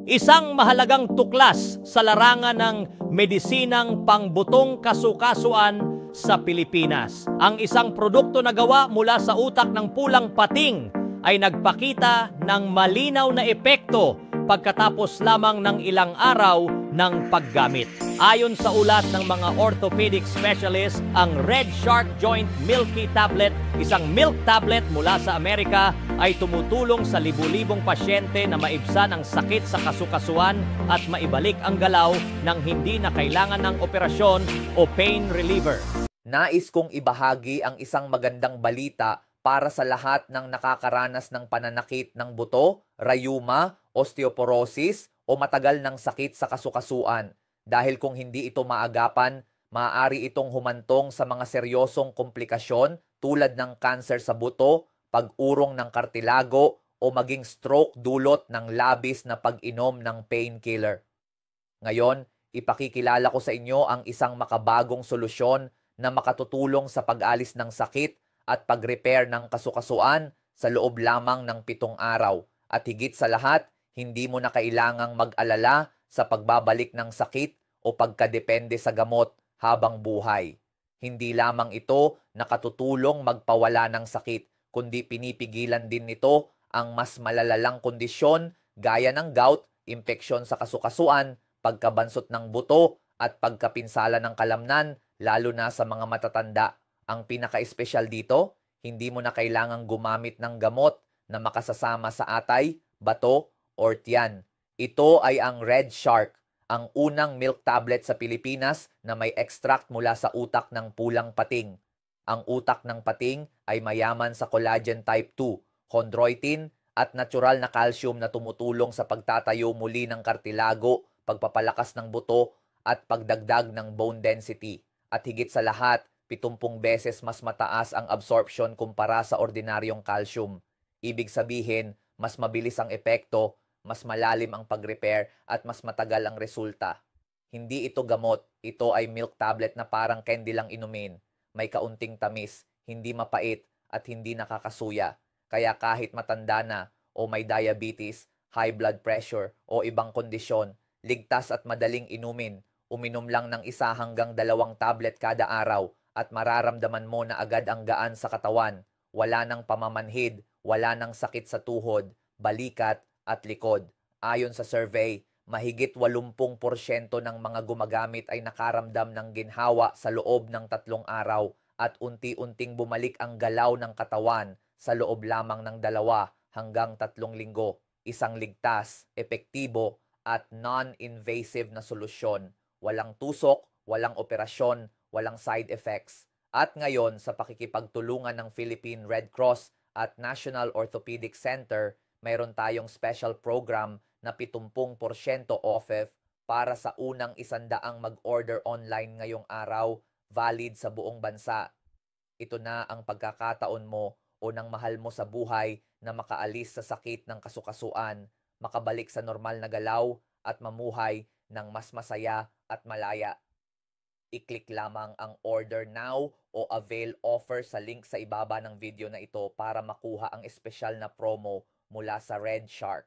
Isang mahalagang tuklas sa larangan ng medisinang pangbutong kasukasuan sa Pilipinas. Ang isang produkto na gawa mula sa utak ng pulang pating ay nagpakita ng malinaw na epekto pagkatapos lamang ng ilang araw ng paggamit. Ayon sa ulat ng mga orthopedic specialist, ang Red Shark Joint Milky Tablet, isang milk tablet mula sa Amerika, ay tumutulong sa libu-libong pasyente na maibsan ang sakit sa kasukasuan at maibalik ang galaw nang hindi na kailangan ng operasyon o pain reliever. Nais kong ibahagi ang isang magandang balita para sa lahat ng nakakaranas ng pananakit ng buto, rayuma, osteoporosis o matagal ng sakit sa kasukasuan. Dahil kung hindi ito maagapan, maaari itong humantong sa mga seryosong komplikasyon tulad ng kanser sa buto, pag-urong ng kartilago o maging stroke dulot ng labis na pag-inom ng painkiller. Ngayon, ipakikilala ko sa inyo ang isang makabagong solusyon na makatutulong sa pag-alis ng sakit at pag-repair ng kasukasuan sa loob lamang ng 7 araw. At higit sa lahat, hindi mo na kailangang mag-alala sa pagbabalik ng sakit o pagkadepende sa gamot habang buhay. Hindi lamang ito nakatutulong magpawala ng sakit, kundi pinipigilan din nito ang mas malalalang kondisyon gaya ng gout, impeksyon sa kasukasuan, pagkabansot ng buto at pagkapinsala ng kalamnan, lalo na sa mga matatanda. Ang pinaka-espesyal dito, hindi mo na kailangang gumamit ng gamot na makasasama sa atay, bato, or tiyan. Ito ay ang Red Shark, ang unang milk tablet sa Pilipinas na may extract mula sa utak ng pulang pating. Ang utak ng pating ay mayaman sa collagen type 2, chondroitin at natural na calcium na tumutulong sa pagtatayo muli ng kartilago, pagpapalakas ng buto at pagdagdag ng bone density. At higit sa lahat, 70 beses mas mataas ang absorption kumpara sa ordinaryong calcium. Ibig sabihin, mas mabilis ang epekto, mas malalim ang pag-repair at mas matagal ang resulta. Hindi ito gamot, ito ay milk tablet na parang candy lang inumin. May kaunting tamis, hindi mapait at hindi nakakasuya. Kaya kahit matanda na o may diabetes, high blood pressure o ibang kondisyon, ligtas at madaling inumin. Uminom lang ng 1 hanggang 2 tablet kada araw at mararamdaman mo na agad ang gaan sa katawan. Wala nang pamamanhid, wala nang sakit sa tuhod, balikat at likod. Ayon sa survey, mahigit 80% ng mga gumagamit ay nakaramdam ng ginhawa sa loob ng 3 araw at unti-unting bumalik ang galaw ng katawan sa loob lamang ng 2 hanggang 3 linggo. Isang ligtas, epektibo at non-invasive na solusyon. Walang tusok, walang operasyon, walang side effects. At ngayon, sa pakikipagtulungan ng Philippine Red Cross at National Orthopedic Center, mayroon tayong special program na 70% off para sa unang 100 mag-order online ngayong araw, valid sa buong bansa. Ito na ang pagkakataon mo o ng mahal mo sa buhay na makaalis sa sakit ng kasukasuan, makabalik sa normal na galaw at mamuhay ng mas masaya at malaya. I-click lamang ang order now o avail offer sa link sa ibaba ng video na ito para makuha ang espesyal na promo mula sa Red Shark.